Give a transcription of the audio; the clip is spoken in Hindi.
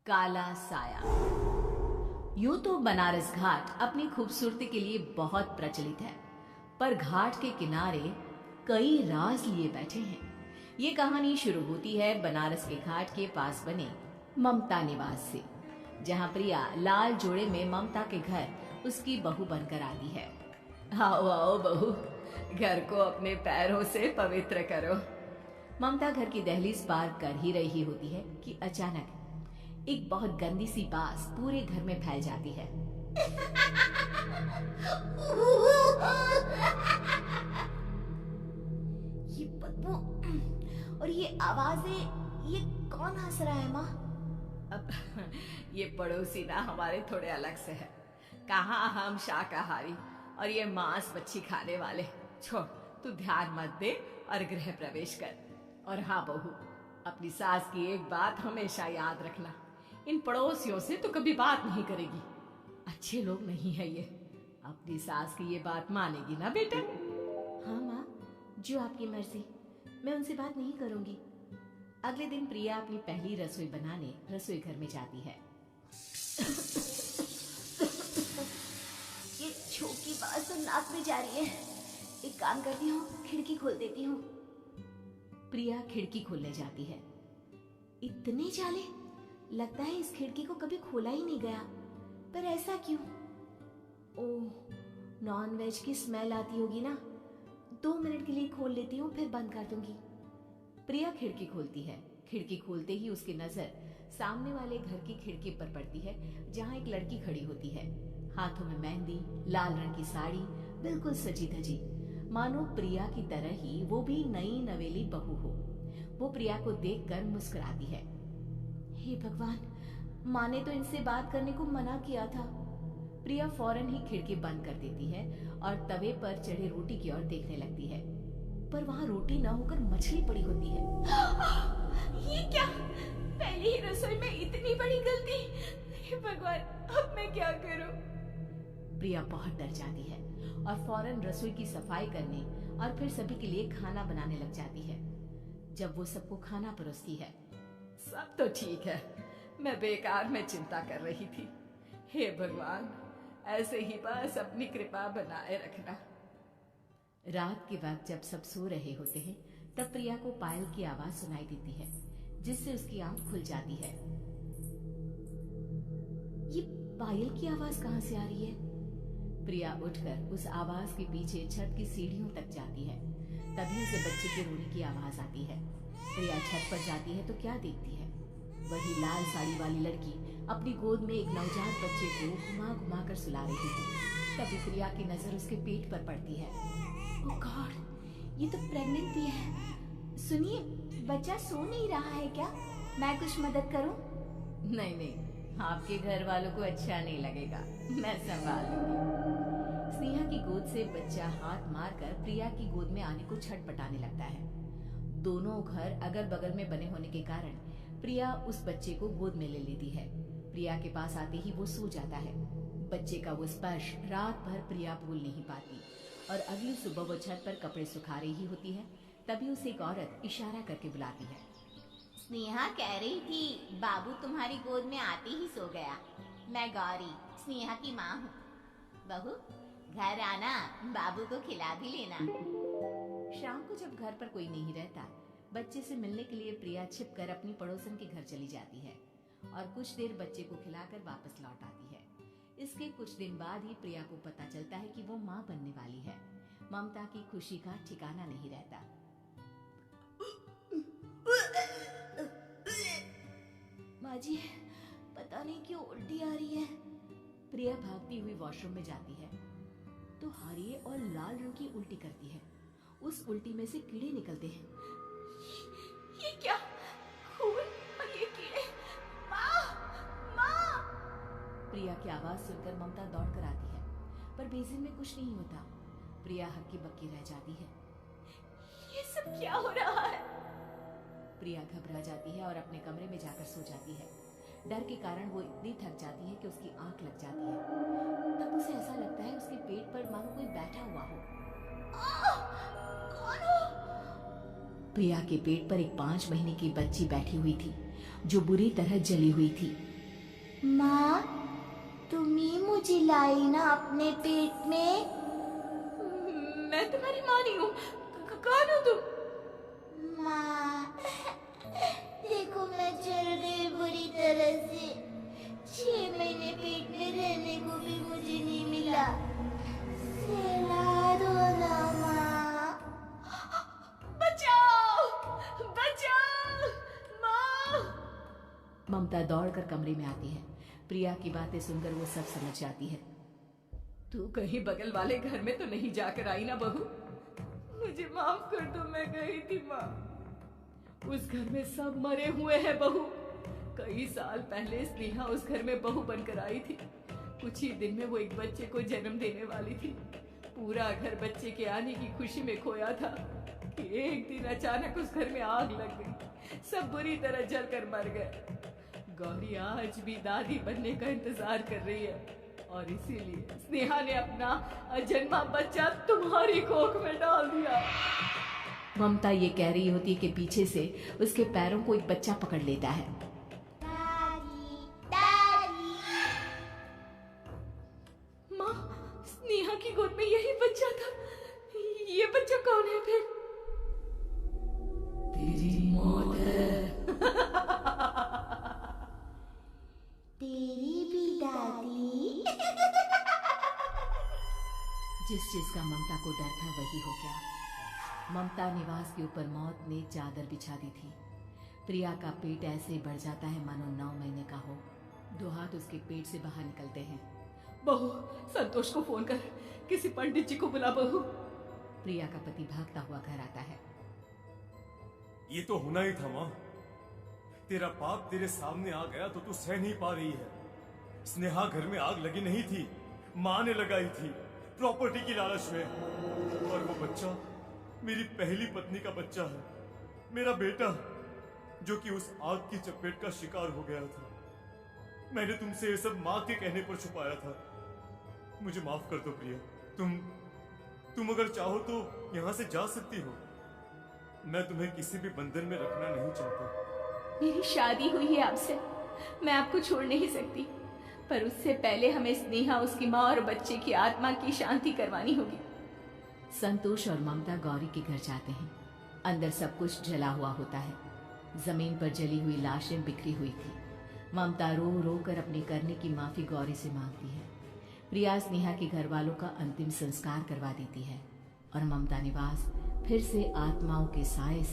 काला साया। यूं तो बनारस घाट अपनी खूबसूरती के लिए बहुत प्रचलित है, पर घाट के किनारे कई राज लिए बैठे हैं। ये कहानी शुरू होती है बनारस के घाट के पास बने ममता निवास से, जहां प्रिया लाल जोड़े में ममता के घर उसकी बहू बनकर आती है। आओ आओ बहू, घर को अपने पैरों से पवित्र करो। ममता घर की दहलीज पार कर ही रही होती है कि अचानक एक बहुत गंदी सी बास पूरे घर में फैल जाती है। ये बदबू और ये आवाजें, ये कौन हंस रहा है माँ? अब ये पड़ोसी ना हमारे थोड़े अलग से है। कहाँ हम शाकाहारी और ये मांस मच्छी खाने वाले। छोड़, तू ध्यान मत दे और गृह प्रवेश कर। और हाँ बहू, अपनी सास की एक बात हमेशा याद रखना, इन पड़ोसियों से तो कभी बात नहीं करेगी। अच्छे लोग नहीं है ये। अपनी सास की ये बात मानेगी ना बेटा? हाँ माँ, जो आपकी मर्जी, मैं उनसे बात नहीं करूंगी। अगले दिन प्रिया अपनी पहली रसोई बनाने रसोई घर में जाती है। ये छोक की बात तो नाक में जा रही है। एक काम करती हूँ, खिड़की खोल देती हूँ। प्रिया खिड़की खोलने जाती है। इतने जाले, लगता है इस खिड़की को कभी खोला ही नहीं गया। पर ऐसा क्यों? ओह, नॉन वेज की स्मेल आती होगी ना। 2 मिनट के लिए खोल लेती हूँ, फिर बंद कर दूंगी। प्रिया खिड़की खोलती है। खिड़की खोलते ही उसकी नजर सामने वाले घर की खिड़की पर पड़ती है, जहाँ एक लड़की खड़ी होती है, हाथों में मेहंदी, लाल रंग की साड़ी, बिल्कुल सजी धजी, मानो प्रिया की तरह ही वो भी नई नवेली बहू हो। वो प्रिया को देखकर मुस्कुराती है। हे भगवान, माँ ने तो इनसे बात करने को मना किया था। प्रिया फौरन ही खिड़की बंद कर देती है और तवे पर चढ़े रोटी की ओर देखने लगती है, पर वहाँ रोटी न होकर मछली पड़ी होती है। ये क्या? पहली ही रसोई में इतनी बड़ी गलती। हे भगवान, अब मैं क्या करूं? प्रिया बहुत डर जाती है और फौरन रसोई की सफाई करने और फिर सभी के लिए खाना बनाने लग जाती है। जब वो सबको खाना परोसती है, सब तो ठीक है, मैं बेकार में चिंता कर रही थी। हे भगवान, ऐसे ही बस अपनी कृपा बनाए रखना। रात के वक्त जब सब सो रहे होते हैं, तब प्रिया को पायल की आवाज सुनाई देती है, जिससे उसकी आंख खुल जाती है। ये पायल की आवाज कहाँ से आ रही है? प्रिया उठकर उस आवाज के पीछे छत की सीढ़ियों तक जाती है। तभी उसे बच्चे के रोने की आवाज आती है। प्रिया छत पर जाती है तो क्या देखती है? वही लाल साड़ी वाली लड़की अपनी गोद में एक नवजात बच्चे को घुमा घुमा कर सुला रही थी। तभी प्रिया की नजर उसके पेट पर पड़ती है। ओह गॉड, ये तो प्रेग्नेंट भी है। सुनिए, बच्चा सो नहीं रहा है क्या? मैं कुछ मदद करूं? नहीं नहीं, आपके घर वालों को अच्छा नहीं लगेगा, मैं संभाल लूंगी। स्नेहा की गोद से बच्चा हाथ मारकर प्रिया की गोद में आने को छटपटाने लगता है। दोनों घर अगल बगल में बने होने के कारण प्रिया उस बच्चे को गोद में ले लेती है। प्रिया के पास आते ही वो सो जाता है। बच्चे का वो स्पर्श रात भर प्रिया भूल नहीं पाती और अगली सुबह वो छत पर कपड़े सुखा रही होती है। तभी उसे एक औरत इशारा करके बुलाती है। स्नेहा कह रही थी बाबू तुम्हारी गोद में आते ही सो गया। मैं गौरी, स्नेहा की माँ हूँ। बहू, घर आना, बाबू को खिला भी लेना। शाम को जब घर पर कोई नहीं रहता, बच्चे से मिलने के लिए प्रिया छिपकर अपनी पड़ोसन के घर चली जाती है और कुछ देर बच्चे को खिलाकर वापस लौट आती है। इसके कुछ दिन बाद ही प्रिया को पता चलता है कि वो माँ बनने वाली है। ममता की खुशी का ठिकाना नहीं रहता। माँ जी, पता नहीं क्यों उल्टी आ रही है। प्रिया भागती हुई वॉशरूम में जाती है तो हरी और लाल रंग की उल्टी करती है। उस उल्टी में से कीड़े निकलते हैं। ये क्या? खून और ये कीड़े! माँ! माँ! प्रिया की आवाज सुनकर ममता दौड़ कर आती है, पर बेसिन में कुछ नहीं होता। प्रिया हक्की बक्की रह जाती है। ये सब क्या हो रहा है? प्रिया घबरा जाती है और अपने कमरे में जाकर सो जाती है। डर के कारण वो इतनी थक जाती है कि उसकी आंख लग जाती है। तब उसे ऐसा लगता है उसके पेट पर मानो कोई बैठा हुआ हो। कौन हो? प्रिया के पेट पर एक 5 महीने की बच्ची बैठी हुई थी, जो बुरी तरह जली हुई थी। माँ, तुम ही मुझे लाई ना अपने पेट में। मैं तुम्हारी माँ नहीं हूँ। कौन हो तुम? माँ, देखो मैं चल गई बुरी तरह से। 6 महीने पेट में रहने को भी मुझे नहीं मिला। सहला दो ना माँ। बचाओ, बचाओ, माँ। ममता दौड़कर कमरे में आती है। प्रिया की बातें सुनकर वो सब समझ जाती है। तू कहीं बगल वाले घर में तो नहीं जाकर आई ना बहू? मुझे माफ कर दो, मैं गई थी माँ। उस घर में सब मरे हुए हैं बहू। कई साल पहले स्नेहा उस घर में बहू बनकर आई थी। कुछ ही दिन में वो एक बच्चे को जन्म देने वाली थी। पूरा घर बच्चे के आने की खुशी में खोया था कि एक दिन अचानक उस घर में आग लग गई। सब बुरी तरह जलकर मर गए। गौरी आज भी दादी बनने का इंतजार कर रही है और इसीलिए स्नेहा ने अपना अजन्मा बच्चा तुम्हारी कोख में डाल दिया। ममता ये कह रही होती है कि पीछे से उसके पैरों को एक बच्चा पकड़ लेता है। दादी, दादी। माँ, स्नेहा की गोद में यही बच्चा था। ये बच्चा कौन है फिर? तेरी मौत है। तेरी भी दादी। जिस चीज का ममता को डर था वही हो गया। ममता निवास के ऊपर मौत ने चादर बिछा दी थी। प्रिया का पेट ऐसे बढ़ जाता है मानो 9 महीने का हो। 2 हाथ उसके पेट से बाहर निकलते हैं। बहू, संतोष को फोन कर, किसी पंडित जी को बुला बहू। प्रिया का पति भागता हुआ घर आता है। ये तो होना ही था माँ। तेरा पाप तेरे सामने आ गया तो तू सह नहीं पा रही है। स्नेहा घर में आग लगी नहीं थी, माँ ने लगाई थी, प्रॉपर्टी की लालच में। और वो बच्चा मेरी पहली पत्नी का बच्चा है, मेरा बेटा, जो कि उस आग की चपेट का शिकार हो गया था। मैंने तुमसे ये सब माँ के कहने पर छुपाया था। मुझे माफ कर दो प्रिया। तुम अगर चाहो तो यहाँ से जा सकती हो। मैं तुम्हें किसी भी बंधन में रखना नहीं चाहता। मेरी शादी हुई है आपसे, मैं आपको छोड़ नहीं सकती, पर उससे पहले हमें स्नेहा, उसकी माँ और बच्चे की आत्मा की शांति करवानी होगी। संतोष और ममता गौरी के घर जाते हैं। अंदर सब कुछ जला हुआ होता है। जमीन पर जली हुई लाशें बिखरी हुई थी। ममता रो रो कर अपने करने की माफी गौरी से मांगती है। प्रिया स्नेहा के घर वालों का अंतिम संस्कार करवा देती है और ममता निवास फिर से आत्माओं के साए